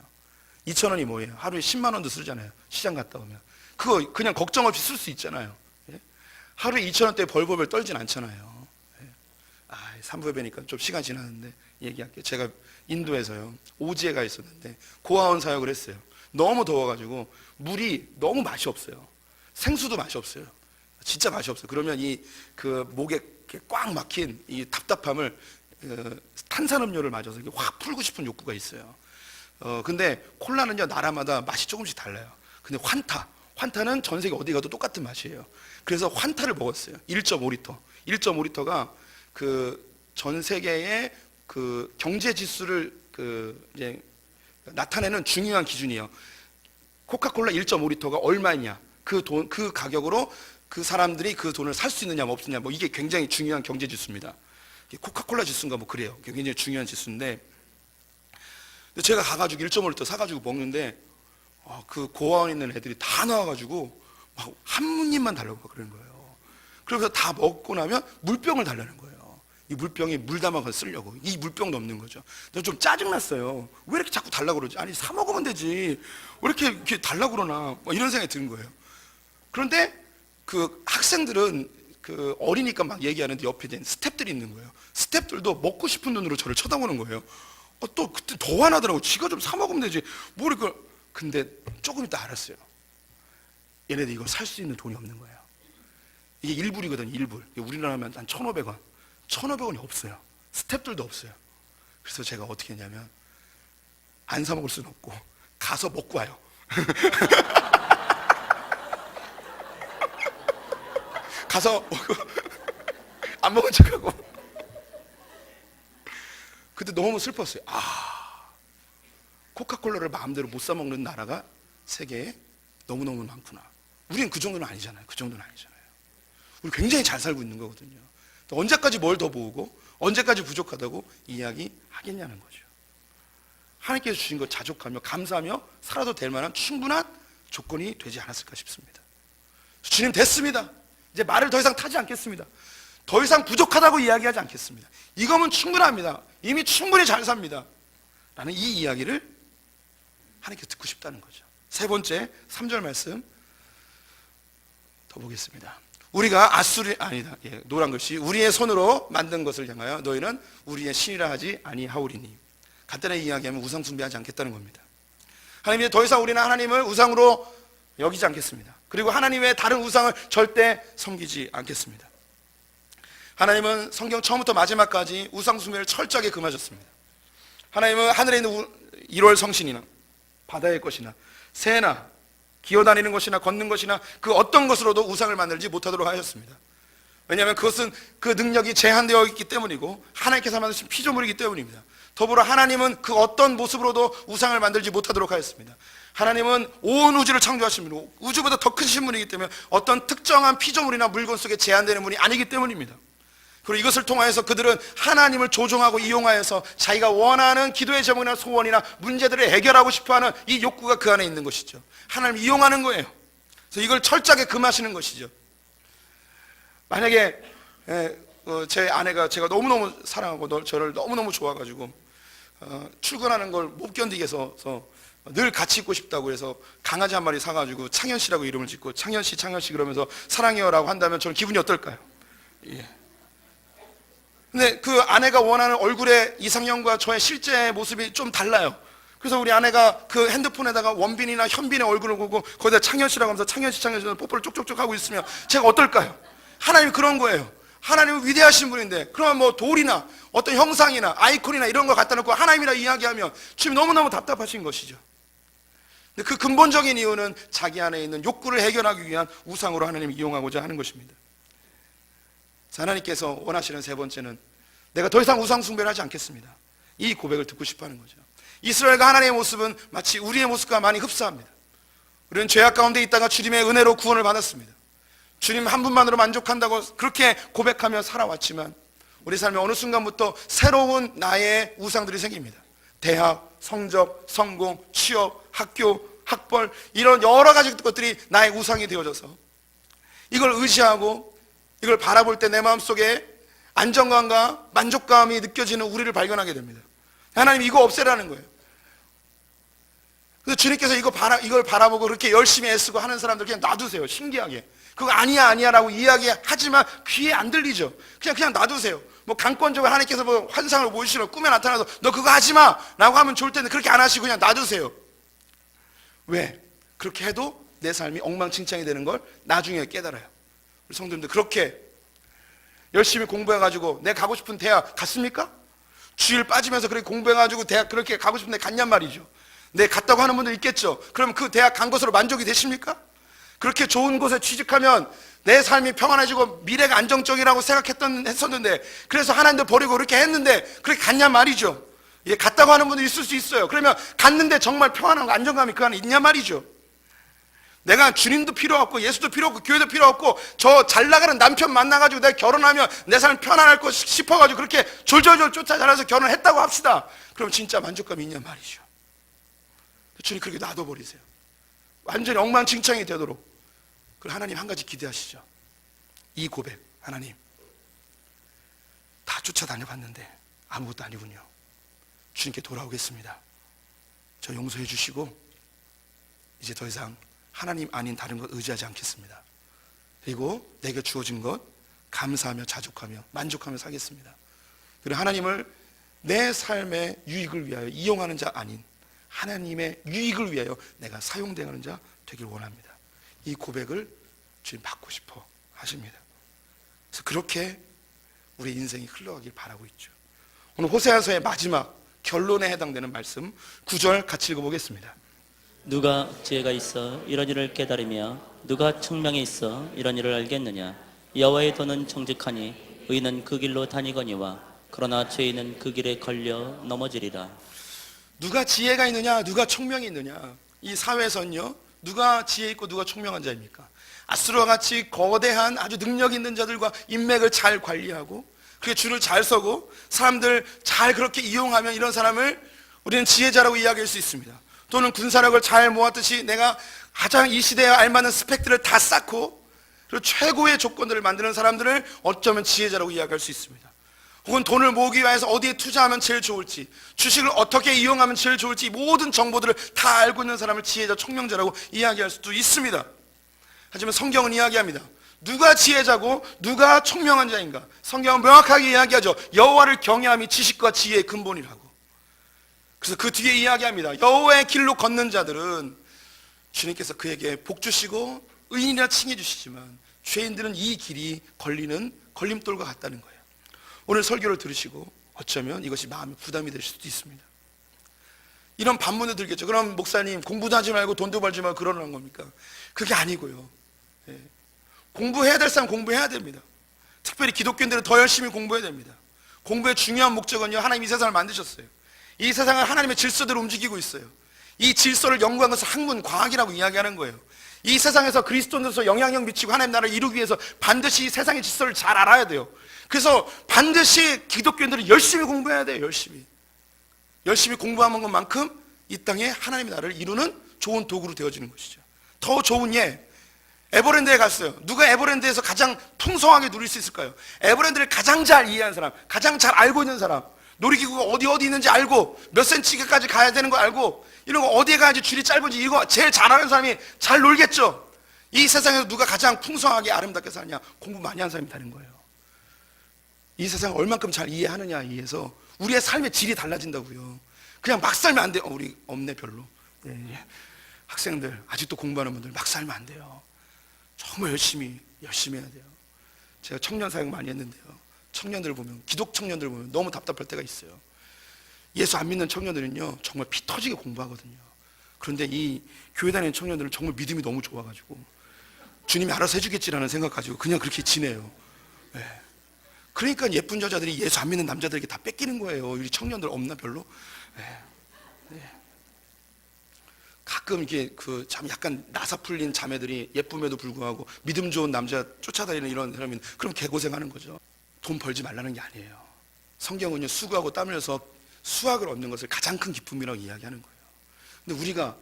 2,000원이 뭐예요? 하루에 10만 원도 쓰잖아요. 시장 갔다 오면. 그거 그냥 걱정 없이 쓸 수 있잖아요. 예? 하루에 2,000원대 벌벌벌 떨진 않잖아요. 예? 3부 예배니까 좀 시간 지났는데 얘기할게요. 제가 인도에서요, 오지에 가 있었는데 고아원 사역을 했어요. 너무 더워가지고 물이 너무 맛이 없어요. 생수도 맛이 없어요. 진짜 맛이 없어요. 그러면 그 목에 꽉 막힌 이 답답함을 탄산음료를 마셔서 확 풀고 싶은 욕구가 있어요. 근데 콜라는요, 나라마다 맛이 조금씩 달라요. 근데 환타는 전 세계 어디 가도 똑같은 맛이에요. 그래서 환타를 먹었어요. 1.5리터. 1.5리터가 그 전 세계의 그 경제 지수를 이제 나타내는 중요한 기준이에요. 코카콜라 1.5리터가 얼마냐, 그 가격으로 그 사람들이 그 돈을 살 수 있느냐 없느냐, 뭐 이게 굉장히 중요한 경제 지수입니다. 코카콜라 지수인가 뭐 그래요. 굉장히 중요한 지수인데, 제가 가가지고 1.5리터 사가지고 먹는데 그 고아원에 있는 애들이 다 나와가지고 막 한 입만 달라고 막 그러는 거예요. 그래서 다 먹고 나면 물병을 달라는 거예요. 이 물병이 물 담아서 쓰려고. 이 물병도 없는 거죠. 좀 짜증났어요. 왜 이렇게 자꾸 달라고 그러지? 아니, 사 먹으면 되지, 왜 이렇게 달라고 그러나, 이런 생각이 드는 거예요. 그런데 그 학생들은 그 어리니까 막 얘기하는데 옆에 있는 스탭들이 있는 거예요. 스탭들도 먹고 싶은 눈으로 저를 쳐다보는 거예요. 또 그때 더 화나더라고. 지가 좀 사 먹으면 되지, 뭐 이걸. 근데 조금 있다 알았어요. 얘네들 이거 살 수 있는 돈이 없는 거예요. 이게 1불이거든요. 1불. 우리나라면 한 1,500원. 1,500원이 없어요. 스탭들도 없어요. 그래서 제가 어떻게 했냐면, 안 사 먹을 수는 없고 가서 먹고 와요. 가서 안 먹은 척하고. 그때 너무 슬펐어요. 코카콜라를 마음대로 못 사 먹는 나라가 세계에 너무너무 많구나. 우리는 그 정도는 아니잖아요. 그 정도는 아니잖아요. 우리 굉장히 잘 살고 있는 거거든요. 또 언제까지 뭘 더 모으고 언제까지 부족하다고 이야기하겠냐는 거죠. 하나님께서 주신 것 자족하며 감사하며 살아도 될 만한 충분한 조건이 되지 않았을까 싶습니다. 주님 됐습니다. 이제 말을 더 이상 타지 않겠습니다. 더 이상 부족하다고 이야기하지 않겠습니다. 이거면 충분합니다. 이미 충분히 잘 삽니다. 라는 이 이야기를 하나님께 듣고 싶다는 거죠. 세 번째 3절 말씀 더 보겠습니다. 우리가 노란 글씨 우리의 손으로 만든 것을 향하여 너희는 우리의 신이라 하지 아니하오리니. 간단하게 이야기하면 우상 숭배하지 않겠다는 겁니다. 하나님, 더 이상 우리는 하나님을 우상으로 여기지 않겠습니다. 그리고 하나님 외에 다른 우상을 절대 섬기지 않겠습니다. 하나님은 성경 처음부터 마지막까지 우상 숭배를 철저하게 금하셨습니다. 하나님은 하늘에 있는 1월 성신이나 바다의 것이나 새나 기어다니는 것이나 걷는 것이나 그 어떤 것으로도 우상을 만들지 못하도록 하셨습니다. 왜냐하면 그것은 그 능력이 제한되어 있기 때문이고 하나님께서 만드신 피조물이기 때문입니다. 더불어 하나님은 그 어떤 모습으로도 우상을 만들지 못하도록 하였습니다. 하나님은 온 우주를 창조하신 분이고 우주보다 더 크신 분이기 때문에 어떤 특정한 피조물이나 물건 속에 제한되는 분이 아니기 때문입니다. 그리고 이것을 통하여서 그들은 하나님을 조종하고 이용하여서 자기가 원하는 기도의 제목이나 소원이나 문제들을 해결하고 싶어하는 이 욕구가 그 안에 있는 것이죠. 하나님을 이용하는 거예요. 그래서 이걸 철저하게 금하시는 것이죠. 만약에 제 아내가 제가 너무너무 사랑하고 저를 너무너무 좋아가지고 출근하는 걸 못 견디게 해서 늘 같이 있고 싶다고 해서 강아지 한 마리 사가지고 창현씨라고 이름을 짓고 창현씨 그러면서 사랑해요라고 한다면 저는 기분이 어떨까요? 예. 근데 그 아내가 원하는 얼굴의 이상형과 저의 실제 모습이 좀 달라요. 그래서 우리 아내가 그 핸드폰에다가 원빈이나 현빈의 얼굴을 보고 거기다 창현씨라고 하면서 창현씨 뽀뽀를 쪽쪽쪽 하고 있으면 제가 어떨까요? 하나님 그런 거예요. 하나님은 위대하신 분인데 그러면 뭐 돌이나 어떤 형상이나 아이콘이나 이런 거 갖다 놓고 하나님이라 이야기하면 주님 너무너무 답답하신 것이죠. 근데 그 근본적인 이유는 자기 안에 있는 욕구를 해결하기 위한 우상으로 하나님을 이용하고자 하는 것입니다. 하나님께서 원하시는 세 번째는 내가 더 이상 우상 숭배를 하지 않겠습니다. 이 고백을 듣고 싶어 하는 거죠. 이스라엘과 하나님의 모습은 마치 우리의 모습과 많이 흡사합니다. 우리는 죄악 가운데 있다가 주님의 은혜로 구원을 받았습니다. 주님 한 분만으로 만족한다고 그렇게 고백하며 살아왔지만 우리 삶의 어느 순간부터 새로운 나의 우상들이 생깁니다. 대학, 성적, 성공, 취업, 학교, 학벌 이런 여러 가지 것들이 나의 우상이 되어져서 이걸 의지하고 이걸 바라볼 때 내 마음속에 안정감과 만족감이 느껴지는 우리를 발견하게 됩니다. 하나님 이거 없애라는 거예요. 그래서 주님께서 이걸 바라보고 그렇게 열심히 애쓰고 하는 사람들 그냥 놔두세요. 신기하게 그거 아니야 라고 이야기하지만 귀에 안 들리죠. 그냥 놔두세요. 뭐 강권적으로 하나님께서 뭐 환상을 보이시러 꿈에 나타나서 너 그거 하지마 라고 하면 좋을 텐데 그렇게 안 하시고 그냥 놔두세요. 왜? 그렇게 해도 내 삶이 엉망진창이 되는 걸 나중에 깨달아요. 우리 성도님들 그렇게 열심히 공부해가지고 내가 가고 싶은 대학 갔습니까? 주일 빠지면서 그렇게 공부해가지고 대학 그렇게 가고 싶은 데 갔냔 말이죠. 네, 갔다고 하는 분들 있겠죠. 그럼 그 대학 간 것으로 만족이 되십니까? 그렇게 좋은 곳에 취직하면 내 삶이 평안해지고 미래가 안정적이라고 했었는데 그래서 하나님도 버리고 그렇게 했는데 그렇게 갔냔 말이죠. 예, 갔다고 하는 분도 있을 수 있어요. 그러면 갔는데 정말 평안한 안정감이 그 안에 있냔 말이죠. 내가 주님도 필요 없고 예수도 필요 없고 교회도 필요 없고 저 잘 나가는 남편 만나가지고 내가 결혼하면 내 삶 편안할 것 싶어가지고 그렇게 졸졸졸 쫓아다녀서 결혼했다고 합시다. 그럼 진짜 만족감이 있냔 말이죠. 주님 그렇게 놔둬버리세요. 완전히 엉망진창이 되도록. 그리고 하나님 한 가지 기대하시죠. 이 고백, 하나님 다 쫓아다녀봤는데 아무것도 아니군요. 주님께 돌아오겠습니다. 저 용서해 주시고 이제 더 이상 하나님 아닌 다른 것 의지하지 않겠습니다. 그리고 내게 주어진 것 감사하며 자족하며 만족하며 살겠습니다. 그리고 하나님을 내 삶의 유익을 위하여 이용하는 자 아닌 하나님의 유익을 위하여 내가 사용되는 자 되길 원합니다. 이 고백을 주님 받고 싶어 하십니다. 그래서 그렇게 우리 인생이 흘러가길 바라고 있죠. 오늘 호세아서의 마지막 결론에 해당되는 말씀 9절 같이 읽어보겠습니다. 누가 지혜가 있어 이런 일을 깨달으며 누가 청명이 있어 이런 일을 알겠느냐. 여호와의 도는 정직하니 의인은 그 길로 다니거니와 그러나 죄인은 그 길에 걸려 넘어지리라. 누가 지혜가 있느냐, 누가 총명이 있느냐. 이 사회에서는요, 누가 지혜 있고 누가 총명한 자입니까? 아수르와 같이 거대한 아주 능력 있는 자들과 인맥을 잘 관리하고 그게 줄을 잘 서고 사람들 잘 그렇게 이용하면 이런 사람을 우리는 지혜자라고 이야기할 수 있습니다. 또는 군사력을 잘 모았듯이 내가 가장 이 시대에 알맞는 스펙들을 다 쌓고 그리고 최고의 조건들을 만드는 사람들을 어쩌면 지혜자라고 이야기할 수 있습니다. 혹은 돈을 모으기 위해서 어디에 투자하면 제일 좋을지, 주식을 어떻게 이용하면 제일 좋을지 모든 정보들을 다 알고 있는 사람을 지혜자, 총명자라고 이야기할 수도 있습니다. 하지만 성경은 이야기합니다. 누가 지혜자고 누가 총명한 자인가? 성경은 명확하게 이야기하죠. 여호와를 경외함이 지식과 지혜의 근본이라고. 그래서 그 뒤에 이야기합니다. 여호와의 길로 걷는 자들은 주님께서 그에게 복 주시고 의인이라 칭해 주시지만 죄인들은 이 길이 걸리는 걸림돌과 같다는 거예요. 오늘 설교를 들으시고 어쩌면 이것이 마음의 부담이 될 수도 있습니다. 이런 반문도 들겠죠. 그럼 목사님 공부도 하지 말고 돈도 벌지 말고 그러는 겁니까? 그게 아니고요. 공부해야 될 사람 공부해야 됩니다. 특별히 기독교인들은 더 열심히 공부해야 됩니다. 공부의 중요한 목적은요, 하나님이 이 세상을 만드셨어요. 이 세상은 하나님의 질서대로 움직이고 있어요. 이 질서를 연구한 것을 학문, 과학이라고 이야기하는 거예요. 이 세상에서 그리스도인으로서 영향력 미치고 하나님 나라를 이루기 위해서 반드시 이 세상의 질서를 잘 알아야 돼요. 그래서 반드시 기독교인들은 열심히 공부해야 돼요. 열심히 공부하는 것만큼 이 땅에 하나님의 나라를 이루는 좋은 도구로 되어지는 것이죠. 더 좋은 예, 에버랜드에 갔어요. 누가 에버랜드에서 가장 풍성하게 누릴 수 있을까요? 에버랜드를 가장 잘 이해한 사람, 가장 잘 알고 있는 사람, 놀이기구가 어디 있는지 알고 몇 센치까지 가야 되는 거 알고 이런 거 어디에 가야지 줄이 짧은지 이거 제일 잘 아는 사람이 잘 놀겠죠. 이 세상에서 누가 가장 풍성하게 아름답게 사느냐? 공부 많이 한 사람이 다른 거예요. 이 세상을 얼만큼 잘 이해하느냐에 의해서 우리의 삶의 질이 달라진다고요. 그냥 막 살면 안 돼요. 우리 없네 별로. 학생들 아직도 공부하는 분들 막 살면 안 돼요. 정말 열심히 해야 돼요. 제가 청년 사역 많이 했는데요, 청년들 보면, 기독 청년들 보면 너무 답답할 때가 있어요. 예수 안 믿는 청년들은요 정말 피 터지게 공부하거든요. 그런데 이 교회 다니는 청년들은 정말 믿음이 너무 좋아가지고 주님이 알아서 해주겠지라는 생각 가지고 그냥 그렇게 지내요. 그러니까 예쁜 여자들이 예수 안 믿는 남자들에게 다 뺏기는 거예요. 우리 청년들 없나 별로? 가끔 이게 그 참 약간 나사 풀린 자매들이 예쁨에도 불구하고 믿음 좋은 남자 쫓아다니는 이런 사람이 그럼 개고생하는 거죠. 돈 벌지 말라는 게 아니에요. 성경은요 수고하고 땀 흘려서 수확을 얻는 것을 가장 큰 기쁨이라고 이야기하는 거예요. 근데 우리가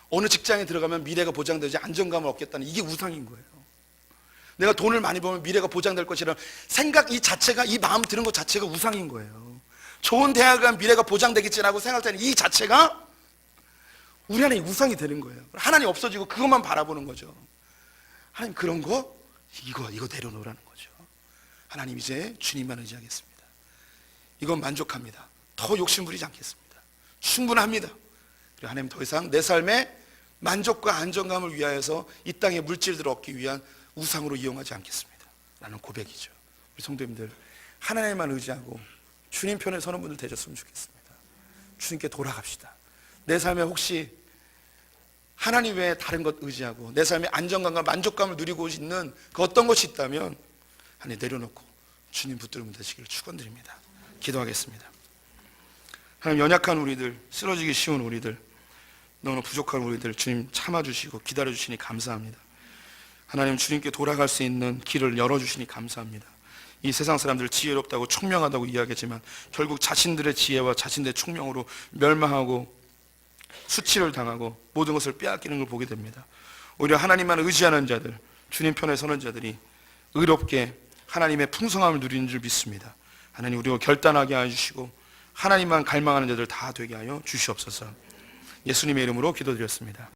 어느 직장에 들어가면 미래가 보장되지 안정감을 얻겠다는 이게 우상인 거예요. 내가 돈을 많이 벌면 미래가 보장될 것이라는 생각 이 자체가, 이 마음 드는 것 자체가 우상인 거예요. 좋은 대학을 가면 미래가 보장되겠지라고 생각하는 이 자체가 우리 안에 우상이 되는 거예요. 하나님 없어지고 그것만 바라보는 거죠. 하나님 그런 거 이거 내려놓으라는 거죠. 하나님 이제 주님만 의지하겠습니다. 이건 만족합니다. 더 욕심 부리지 않겠습니다. 충분합니다. 그리고 하나님 더 이상 내 삶의 만족과 안정감을 위하여서 이 땅의 물질들을 얻기 위한 우상으로 이용하지 않겠습니다 라는 고백이죠. 우리 성도님들 하나님만 의지하고 주님 편에 서는 분들 되셨으면 좋겠습니다. 주님께 돌아갑시다. 내 삶에 혹시 하나님 외에 다른 것 의지하고 내 삶의 안정감과 만족감을 누리고 있는 그 어떤 것이 있다면 하나님 내려놓고 주님 붙들면 되시기를 축원드립니다. 기도하겠습니다. 하나님 연약한 우리들, 쓰러지기 쉬운 우리들, 너무나 부족한 우리들 주님 참아주시고 기다려주시니 감사합니다. 하나님 주님께 돌아갈 수 있는 길을 열어주시니 감사합니다. 이 세상 사람들 지혜롭다고 총명하다고 이야기하지만 결국 자신들의 지혜와 자신들의 총명으로 멸망하고 수치를 당하고 모든 것을 빼앗기는 걸 보게 됩니다. 오히려 하나님만 의지하는 자들, 주님 편에 서는 자들이 의롭게 하나님의 풍성함을 누리는 줄 믿습니다. 하나님 우리가 결단하게 해주시고 하나님만 갈망하는 자들 다 되게 하여 주시옵소서. 예수님의 이름으로 기도드렸습니다.